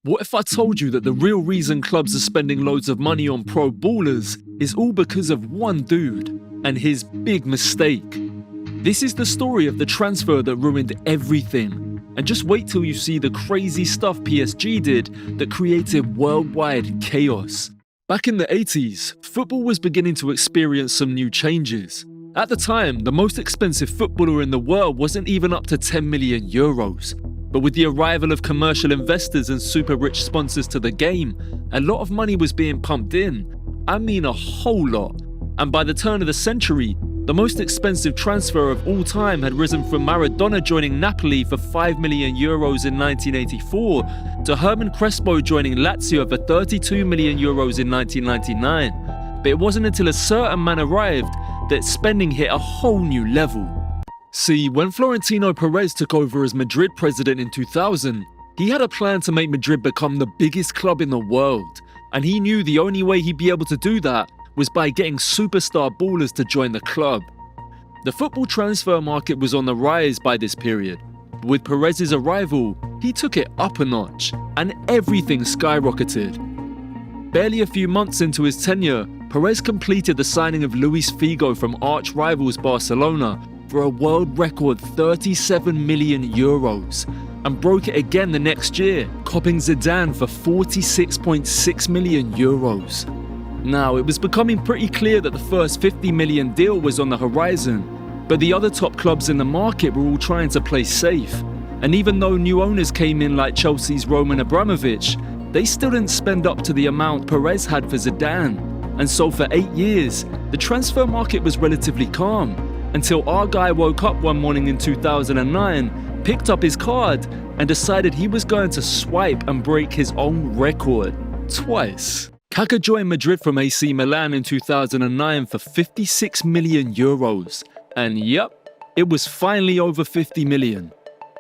What if I told you that the real reason clubs are spending loads of money on pro ballers is all because of one dude and his big mistake? This is the story of the transfer that ruined everything. And just wait till you see the crazy stuff PSG did that created worldwide chaos. Back in the 80s, football was beginning to experience some new changes. At the time, the most expensive footballer in the world wasn't even up to 10 million euros. But with the arrival of commercial investors and super rich sponsors to the game, a lot of money was being pumped in. I mean a whole lot. And by the turn of the century, the most expensive transfer of all time had risen from Maradona joining Napoli for 5 million euros in 1984 to Herman Crespo joining Lazio for 32 million euros in 1999. But it wasn't until a certain man arrived that spending hit a whole new level. See, when Florentino Perez took over as Madrid president in 2000, he had a plan to make Madrid become the biggest club in the world. And he knew the only way he'd be able to do that was by getting superstar ballers to join the club. The football transfer market was on the rise by this period. But with Perez's arrival, he took it up a notch, and everything skyrocketed. Barely a few months into his tenure, Perez completed the signing of Luis Figo from arch rivals Barcelona for a world record 37 million euros, and broke it again the next year, copping Zidane for 46.6 million euros. Now, it was becoming pretty clear that the first 50 million deal was on the horizon, but the other top clubs in the market were all trying to play safe. And even though new owners came in like Chelsea's Roman Abramovich, they still didn't spend up to the amount Perez had for Zidane. And so for 8 years, the transfer market was relatively calm, until our guy woke up one morning in 2009, picked up his card, and decided he was going to swipe and break his own record twice. Kaká joined Madrid from AC Milan in 2009 for 56 million euros. And yep, it was finally over 50 million.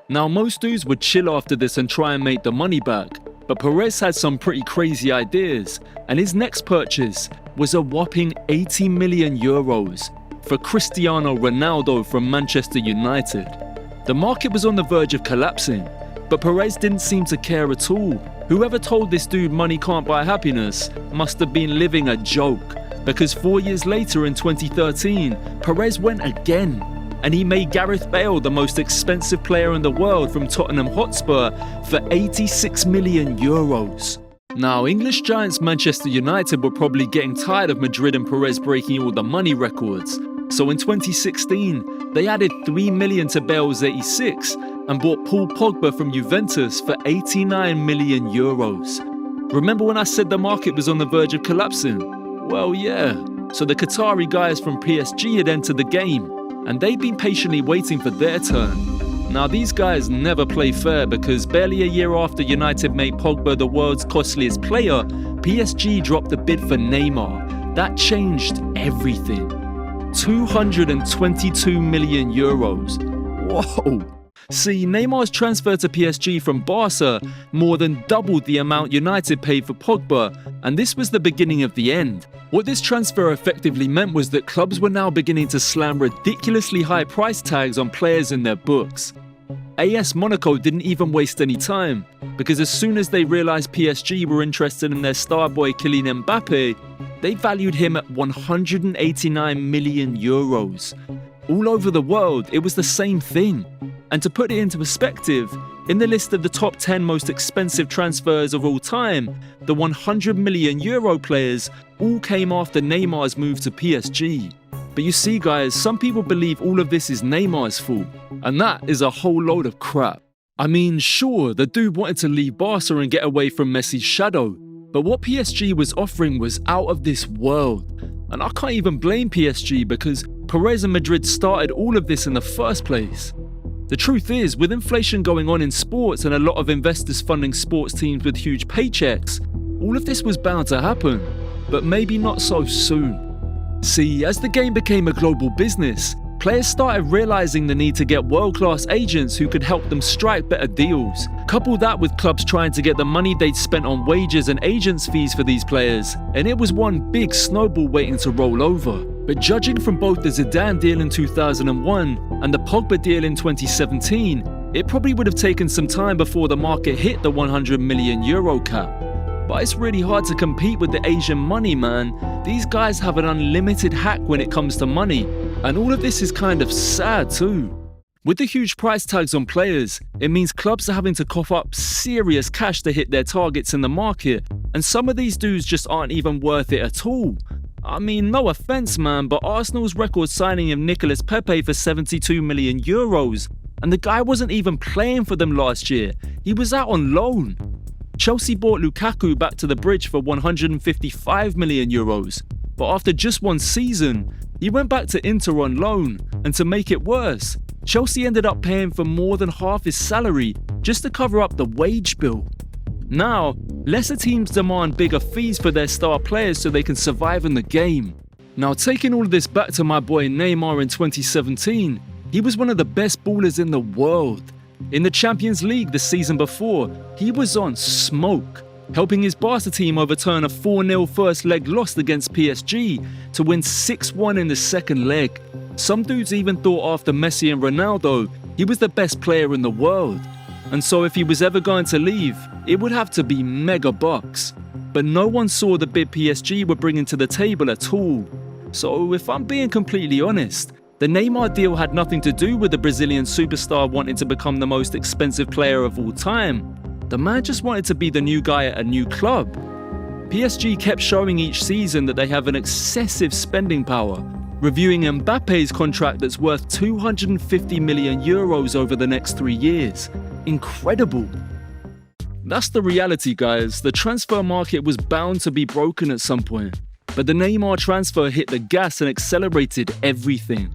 Now, most dudes would chill after this and try and make the money back, but Perez had some pretty crazy ideas, and his next purchase was a whopping 80 million euros for Cristiano Ronaldo from Manchester United. The market was on the verge of collapsing, but Perez didn't seem to care at all. Whoever told this dude money can't buy happiness must have been living a joke, because 4 years later in 2013, Perez went again, and he made Gareth Bale the most expensive player in the world from Tottenham Hotspur for 86 million euros. Now, English giants Manchester United were probably getting tired of Madrid and Perez breaking all the money records, so in 2016, they added 3 million to Bale's 86 and bought Paul Pogba from Juventus for 89 million euros. Remember when I said the market was on the verge of collapsing? Well, yeah. So the Qatari guys from PSG had entered the game, and they'd been patiently waiting for their turn. Now, these guys never play fair, because barely a year after United made Pogba the world's costliest player, PSG dropped the bid for Neymar. That changed everything. 222 million euros. Whoa! See, Neymar's transfer to PSG from Barca more than doubled the amount United paid for Pogba, and this was the beginning of the end. What this transfer effectively meant was that clubs were now beginning to slam ridiculously high price tags on players in their books. AS Monaco didn't even waste any time, because as soon as they realized PSG were interested in their star boy Kylian Mbappe, they valued him at 189 million euros. All over the world, it was the same thing. And to put it into perspective, in the list of the top 10 most expensive transfers of all time, the 100 million euro players all came after Neymar's move to PSG. But you see, guys, some people believe all of this is Neymar's fault, and that is a whole load of crap. I mean, sure, the dude wanted to leave Barca and get away from Messi's shadow, but what PSG was offering was out of this world. And I can't even blame PSG, because Perez and Madrid started all of this in the first place. The truth is, with inflation going on in sports and a lot of investors funding sports teams with huge paychecks, all of this was bound to happen, but maybe not so soon. See, as the game became a global business, players started realizing the need to get world-class agents who could help them strike better deals. Couple that with clubs trying to get the money they'd spent on wages and agents' fees for these players, and it was one big snowball waiting to roll over. But judging from both the Zidane deal in 2001 and the Pogba deal in 2017, It probably would have taken some time before the market hit the 100 million euro cap. But it's really hard to compete with the Asian money, man. These guys have an unlimited hack when it comes to money. And all of this is kind of sad too. With the huge price tags on players, it means clubs are having to cough up serious cash to hit their targets in the market. And some of these dudes just aren't even worth it at all. I mean, no offense, man, but Arsenal's record signing of Nicolas Pepe for 72 million euros. And the guy wasn't even playing for them last year. He was out on loan. Chelsea bought Lukaku back to the bridge for 155 million euros. But after just one season, he went back to Inter on loan. And to make it worse, Chelsea ended up paying for more than half his salary just to cover up the wage bill. Now, lesser teams demand bigger fees for their star players so they can survive in the game. Now, taking all of this back to my boy Neymar in 2017, he was one of the best ballers in the world. In the Champions League the season before, he was on smoke, helping his Barca team overturn a 4-0 first leg loss against PSG to win 6-1 in the second leg. Some dudes even thought after Messi and Ronaldo, he was the best player in the world. And so if he was ever going to leave, it would have to be mega bucks. But no one saw the bid PSG were bringing to the table at all. So if I'm being completely honest, the Neymar deal had nothing to do with the Brazilian superstar wanting to become the most expensive player of all time. The man just wanted to be the new guy at a new club. PSG kept showing each season that they have an excessive spending power, reviewing Mbappe's contract that's worth 250 million euros over the next 3 years. Incredible. That's the reality, guys. The transfer market was bound to be broken at some point. But the Neymar transfer hit the gas and accelerated everything.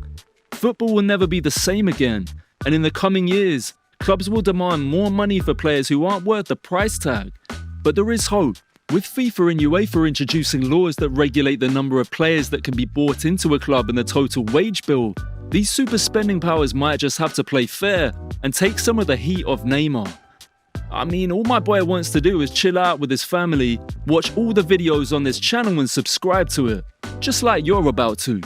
Football will never be the same again, and in the coming years, clubs will demand more money for players who aren't worth the price tag. But there is hope. With FIFA and UEFA introducing laws that regulate the number of players that can be bought into a club and the total wage bill, these super spending powers might just have to play fair and take some of the heat off Neymar. I mean, all my boy wants to do is chill out with his family, watch all the videos on this channel and subscribe to it, just like you're about to.